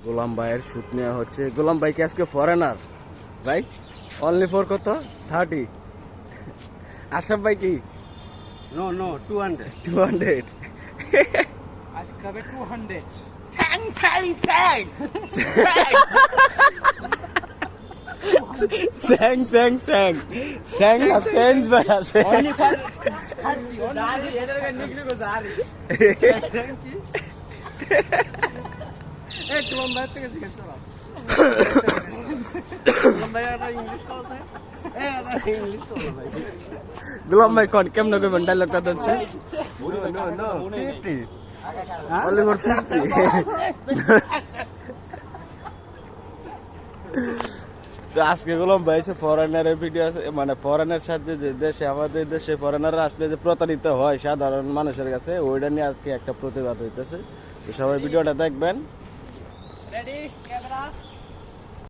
গোলাম ভাইয়ের শুট নেওয়া হচ্ছে। গোলাম ভাই কি আজকে ফরেনার ভাই? অনলি ফর কত? 30। আশরাফ ভাই কি? No, 200. 200। আজকে হবে 200. স্যাং স্যাং স্যাং স্যাং না চেঞ্জ বাট আছে। Only for 30. Only এটাকে নিকলি গো জারি। কি? এই গোলাম ভাই থেকে জিজ্ঞেস করো। গোলাম ভাই এটা ইংলিশ কথা এটা ইংলিশ কথা ভাই। গোলাম ভাই কোন কেমন করবেন ডায়লগটা দিচ্ছে? No. 50 only for 50। তো আজকে গোলাম ভাই এসে ফরেনারের ভিডিও মানে ফরেনার সাথে যে দেশে আমাদের দেশে ফরেনাররা আসলে যে প্রতারিত হয় সাধারণ মানুষের কাছে ওইটা নিয়ে আজকে একটা প্রতিবাদ হইতেছে। তো সবাই ভিডিওটা দেখবেন। Ready? Camera.